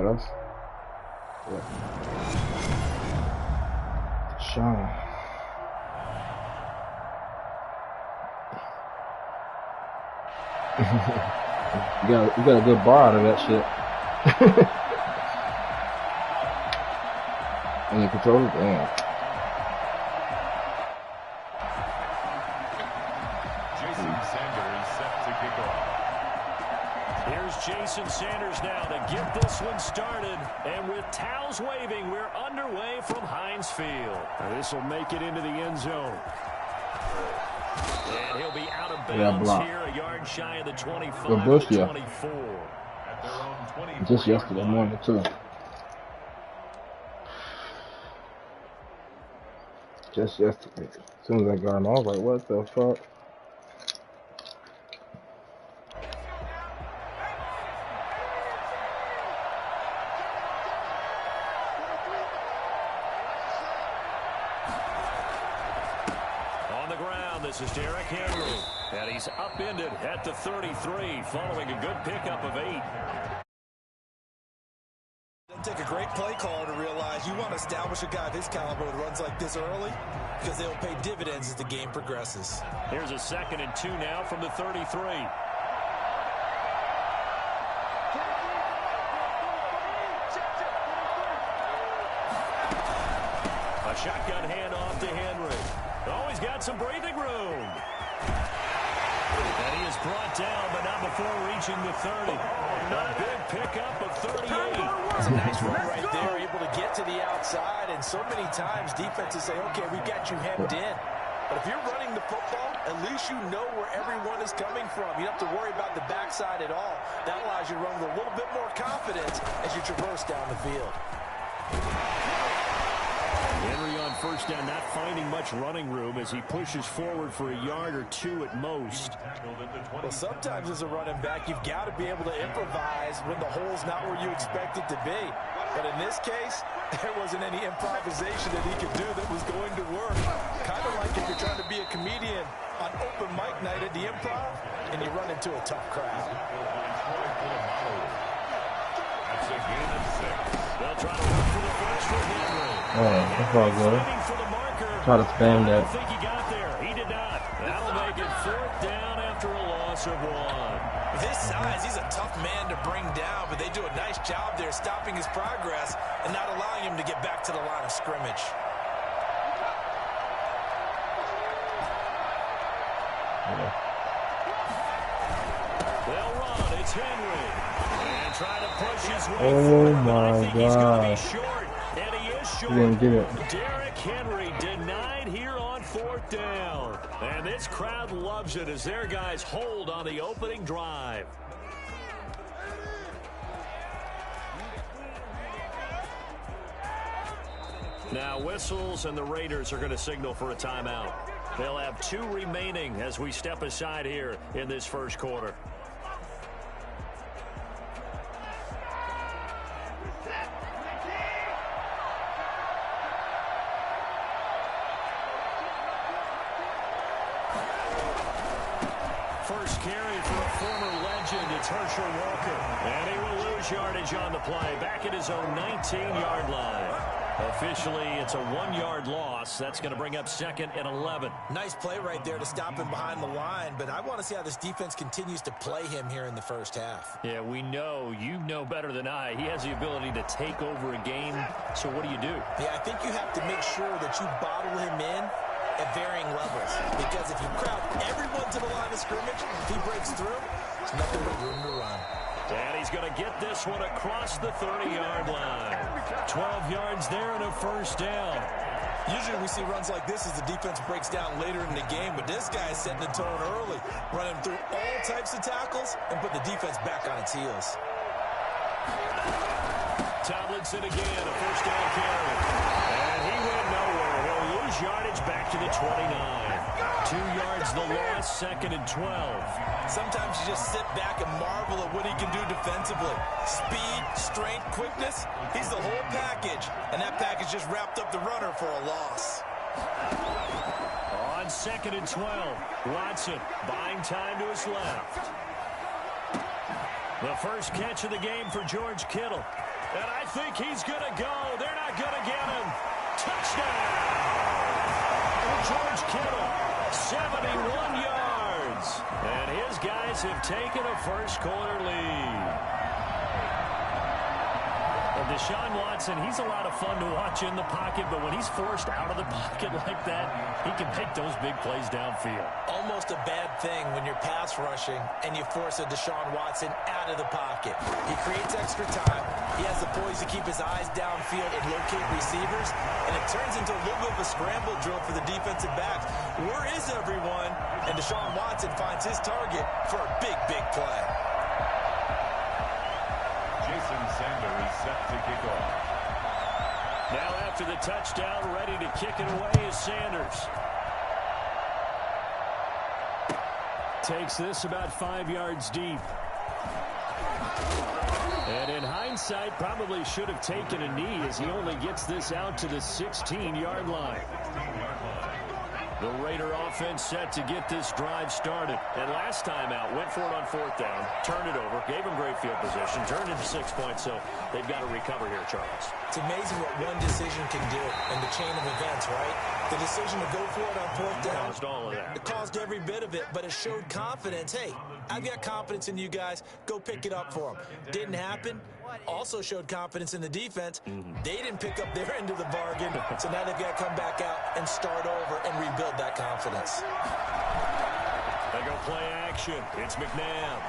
that's yeah. Sean. You got a good bar out of that shit. And you control it? Damn. Jason Sanders set to kick off. Here's Jason Sanders now to get this one started. And with towels waving, we're underway from Heinz Field. This will make it into the end zone. And he'll be out of bounds here, a yard shy of the 25 to 24. Just yesterday morning, too. Just yesterday. As soon as I got him, I was like, what the fuck? This is Derrick Henry, and he's upended at the 33 following a good pickup of 8. Doesn't take a great play caller to realize you want to establish a guy of his caliber that runs like this early because they'll pay dividends as the game progresses. Here's a 2nd and 2 now from the 33. A shotgun handoff to Henry. Oh, he's got some breathing room. And he is brought down, but not before reaching the 30. A big pickup of 38. It's a nice run right there, able to get to the outside. And so many times defenses say, okay, we got you hemmed in. But if you're running the football, at least you know where everyone is coming from. You don't have to worry about the backside at all. That allows you to run with a little bit more confidence as you traverse down the field. Henry on first down, not finding much running room as he pushes forward for a yard or 2 at most. Well, sometimes as a running back, you've got to be able to improvise when the hole's not where you expect it to be. But in this case, there wasn't any improvisation that he could do that was going to work. Kind of like if you're trying to be a comedian on open mic night at the Improv and you run into a tough crowd. That's a gain of 6. They'll try to look for the first with Henry. Oh, that's all good. Try to spam that. I think he got there. He did not. That'll make it 4th down after a loss of 1. With his size, he's a tough man to bring down, but they do a nice job there stopping his progress and not allowing him to get back to the line of scrimmage. They'll run. It's Henry. And try to push his way Oh forward, my I think he's going to be God. short. And he is short. He didn't get it. Derrick Henry denied here on 4th down. And this crowd loves it as their guys hold on the opening drive. Now whistles and the Raiders are going to signal for a timeout. They'll have 2 remaining as we step aside here in this first quarter. First carry for a former legend, it's Herschel Walker. And he will lose yardage on the play, back at his own 19-yard line. Officially, it's a 1-yard loss. That's going to bring up 2nd and 11. Nice play right there to stop him behind the line, but I want to see how this defense continues to play him here in the first half. Yeah, we know, you know better than I, he has the ability to take over a game. So what do you do? Yeah, I think you have to make sure that you bottle him in at varying levels, because if you crowd everyone to the line of scrimmage, if he breaks through, there's nothing but room to run. And he's going to get this one across the 30-yard line. 12 yards there and a first down. Usually we see runs like this as the defense breaks down later in the game, but this guy is setting the tone early, running through all types of tackles and put the defense back on its heels. Tomlinson again, a first down carry. And he went nowhere. He'll lose yardage back to the 29. 2 yards the loss, 2nd and 12. Sometimes you just sit back and marvel at what he can do defensively. Speed, strength, quickness, he's the whole package. And that package just wrapped up the runner for a loss. On 2nd and 12, Watson buying time to his left. The first catch of the game for George Kittle. And I think he's going to go. They're not going to get him. Touchdown! George Kittle, 71 yards. And his guys have taken a first-quarter lead. Deshaun Watson, he's a lot of fun to watch in the pocket, but when he's forced out of the pocket like that, he can make those big plays downfield. Almost a bad thing when you're pass rushing and you force a Deshaun Watson out of the pocket. He creates extra time. He has the poise to keep his eyes downfield and locate receivers, and it turns into a little bit of a scramble drill for the defensive backs. Where is everyone? And Deshaun Watson finds his target for a big, big play. Sander is set to kick off. Now after the touchdown, ready to kick it away is Sanders. Takes this about 5 yards deep. And in hindsight, probably should have taken a knee as he only gets this out to the 16-yard line. The Raider offense set to get this drive started. And last time out, went for it on 4th down, turned it over, gave him great field position, turned into 6 points, so they've got to recover here, Charles. It's amazing what one decision can do in the chain of events, right? The decision to go for it on 4th down. Caused all of that. It caused every bit of it, but it showed confidence. Hey, I've got confidence in you guys. Go pick it up for them. Didn't happen. Also showed confidence in the defense. They didn't pick up their end of the bargain, so now they've got to come back out and start over and rebuild that confidence. They go play action. It's McNabb.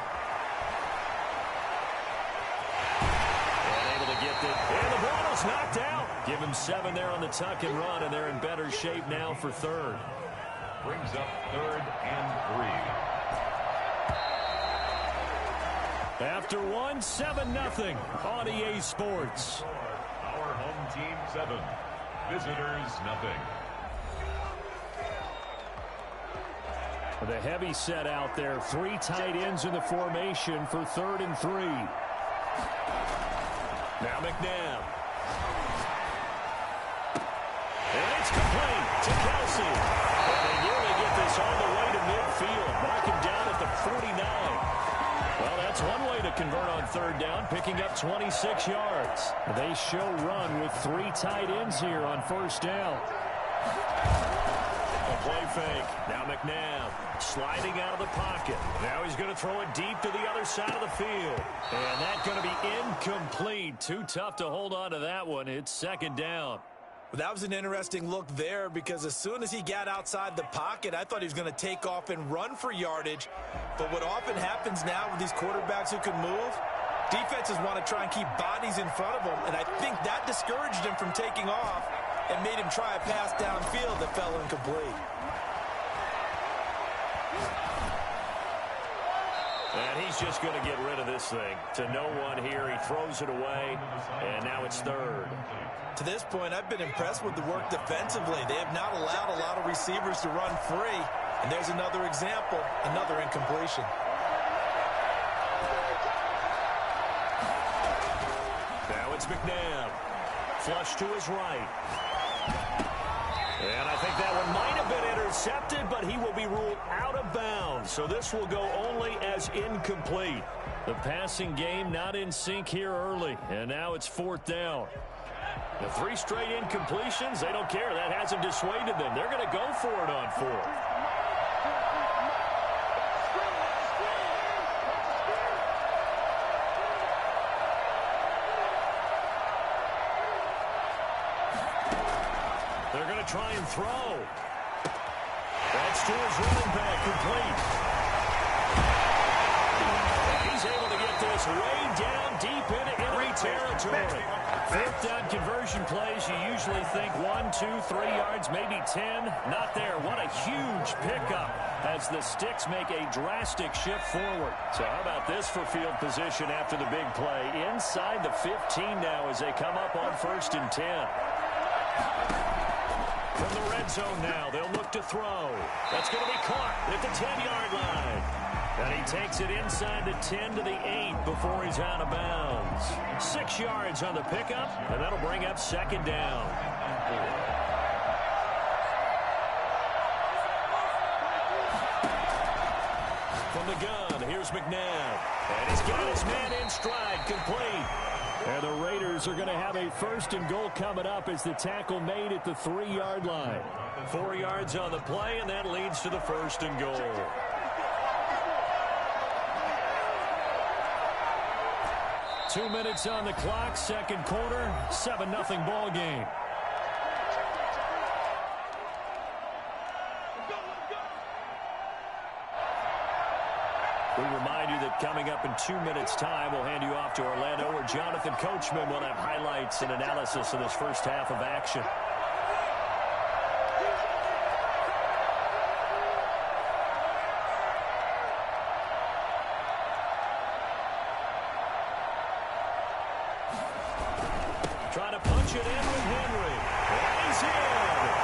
And able to get it. And the ball is knocked out. Give him 7 there on the tuck and run, and they're in better shape now for 3rd. Brings up 3rd and 3. After 1, 7-0 on EA Sports. Our home team 7, visitors nothing. The heavy set out there. 3 tight ends in the formation for 3rd and 3. Now McNabb. And it's complete to Kelsey. And they nearly get this all the way to midfield. Mark him down at the 49. Well, that's one way to convert on 3rd down, picking up 26 yards. They show run with 3 tight ends here on 1st down. A play fake. Now McNabb sliding out of the pocket. Now he's going to throw it deep to the other side of the field. And that's going to be incomplete. Too tough to hold on to that one. It's 2nd down. Well, that was an interesting look there because as soon as he got outside the pocket, I thought he was going to take off and run for yardage. But what often happens now with these quarterbacks who can move, defenses want to try and keep bodies in front of them, and I think that discouraged him from taking off and made him try a pass downfield that fell incomplete. And he's just going to get rid of this thing. To no one here, he throws it away, and now it's 3rd. To this point, I've been impressed with the work defensively. They have not allowed a lot of receivers to run free. And there's another example, another incompletion. Now it's McNabb. Flush to his right. And I think that one might have been intercepted, but he will be ruled out of bounds. So this will go only as incomplete. The passing game not in sync here early. And now it's 4th down. The 3 straight incompletions, they don't care. That hasn't dissuaded them. They're going to go for it on 4th. They're going to try and throw. That's to his running back, complete. He's able to get this way down deep into enemy territory. 4th down conversion plays, you usually think 1, 2, 3 yards, maybe 10. Not there. What a huge pickup as the Sticks make a drastic shift forward. So how about this for field position after the big play? Inside the 15 now as they come up on 1st and 10. From the red zone now, they'll look to throw. That's going to be caught at the 10-yard line. And he takes it inside the 10 to the 8 before he's out of bounds. 6 yards on the pickup, and that'll bring up 2nd down. From the gun, here's McNabb. And he's got his man in stride, complete. And the Raiders are going to have a 1st and goal coming up as the tackle made at the 3-yard line. 4 yards on the play, and that leads to the 1st and goal. Two minutes on the clock, second quarter, 7-0 ball game. We remind you that coming up in 2 minutes' time, we'll hand you off to Orlando, where Jonathan Coachman will have highlights and analysis of this first half of action. Trying to punch it in with Henry. And he's in.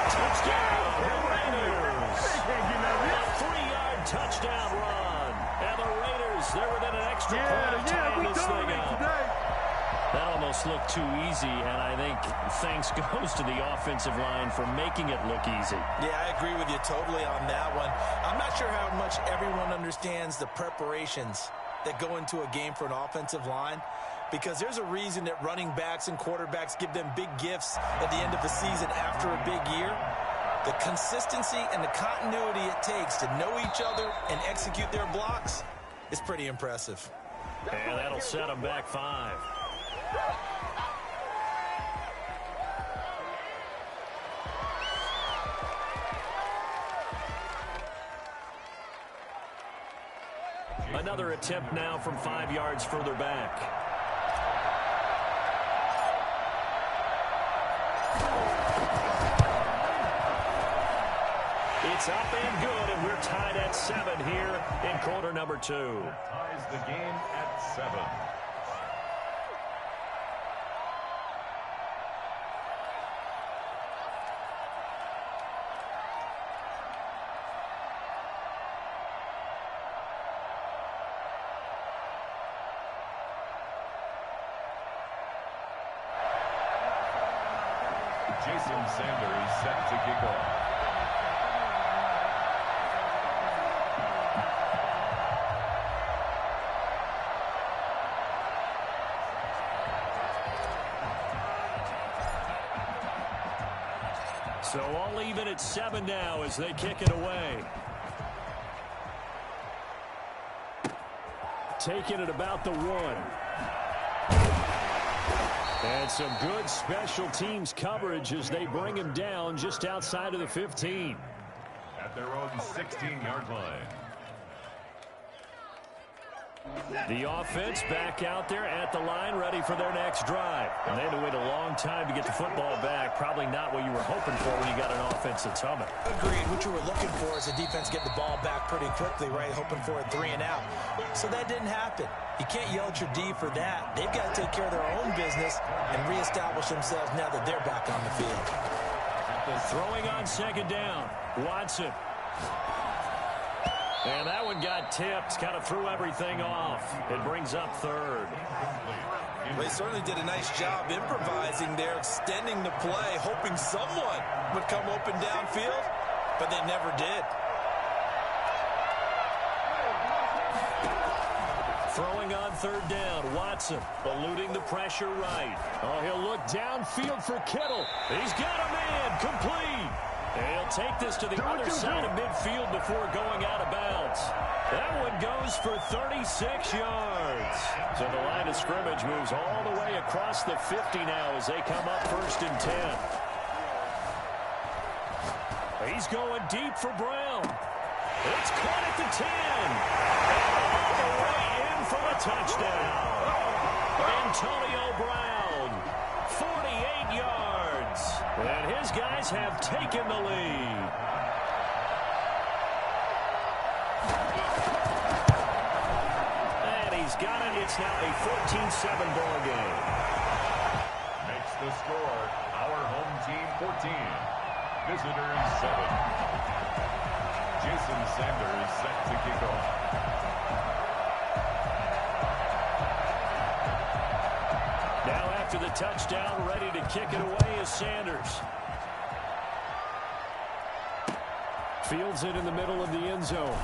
Touchdown, Raiders. A 3-yard touchdown run. And the Raiders, they're within an extra point of tying this thing up. That almost looked too easy, and I think thanks goes to the offensive line for making it look easy. Yeah, I agree with you totally on that one. I'm not sure how much everyone understands the preparations that go into a game for an offensive line, because there's a reason that running backs and quarterbacks give them big gifts at the end of the season after a big year. The consistency and the continuity it takes to know each other and execute their blocks is pretty impressive. And that'll set them back 5. Another attempt now from 5 yards further back. It's up and good, and we're tied at 7 here in quarter number 2. Ties the game at 7. Jason Sanders set to kick off. So all even at 7 now as they kick it away. Taking it about the 1. And some good special teams coverage as they bring him down just outside of the 15. At their own 16-yard line. The offense back out there at the line, ready for their next drive. And they had to wait a long time to get the football back. Probably not what you were hoping for when you got an offense that's humming. Agreed. What you were looking for is the defense get the ball back pretty quickly, right? Hoping for a 3 and out. So that didn't happen. You can't yell at your D for that. They've got to take care of their own business and reestablish themselves now that they're back on the field. Throwing on second down. Watson. And that one got tipped, kind of threw everything off. It brings up 3rd. Well, he certainly did a nice job improvising there, extending the play, hoping someone would come open downfield, but they never did. Throwing on 3rd down, Watson eluding the pressure right. Oh, he'll look downfield for Kittle. He's got a man, complete. And he'll take this to the other side of midfield before going out of bounds. That one goes for 36 yards. So the line of scrimmage moves all the way across the 50 now as they come up 1st and 10. He's going deep for Brown. It's caught at the 10. All the way in for the touchdown. Antonio Brown, 48 yards. And his guys have taken the lead. And he's got it. It's now a 14-7 ball game. Makes the score our home team 14. Visitors 7. Jason Sanders set to kick off. Now after the touchdown, ready to kick it away is Sanders. Fields it in the middle of the end zone.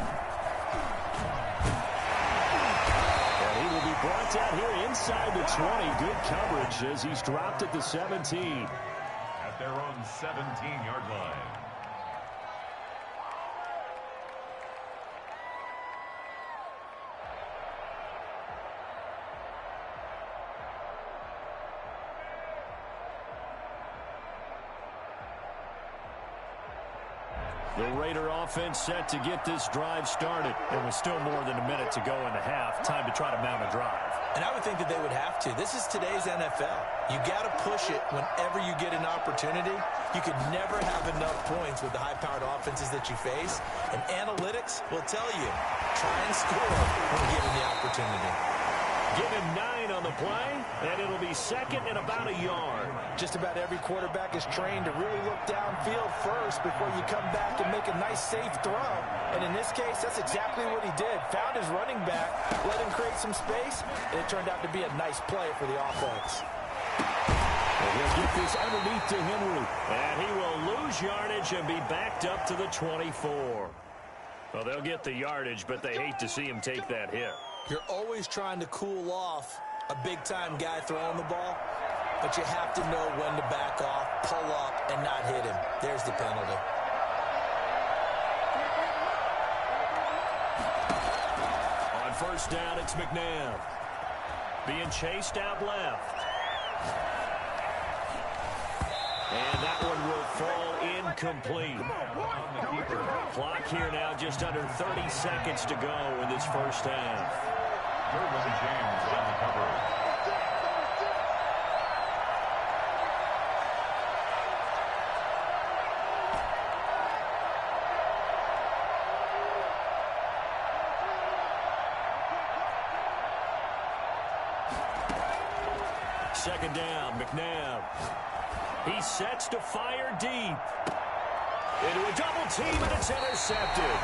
And he will be brought down here inside the 20. Good coverage as he's dropped at the 17. At their own 17-yard line. The Raider offense set to get this drive started. And with still more than a minute to go in the half, time to try to mount a drive. And I would think that they would have to. This is today's NFL. You got to push it whenever you get an opportunity. You could never have enough points with the high-powered offenses that you face. And analytics will tell you, try and score when given the opportunity. Give him 9 on the play, and it'll be second and about a yard. Just about every quarterback is trained to really look downfield first before you come back and make a nice, safe throw. And in this case, that's exactly what he did. Found his running back, let him create some space, and it turned out to be a nice play for the offense. And he'll get this underneath to Henry, and he will lose yardage and be backed up to the 24. Well, they'll get the yardage, but they hate to see him take that hit. You're always trying to cool off a big-time guy throwing the ball, but you have to know when to back off, pull up, and not hit him. There's the penalty. On first down, it's McNabb. Being chased out left. And that one will fall incomplete. Clock here now, just under 30 seconds to go in this first half. Derwin James on the cover. Second down, McNabb. He sets to fire deep. Into a double team, and it's intercepted.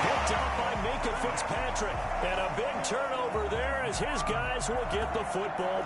Picked up by Minka Fitzpatrick. And a big turnover there as his guys will get the football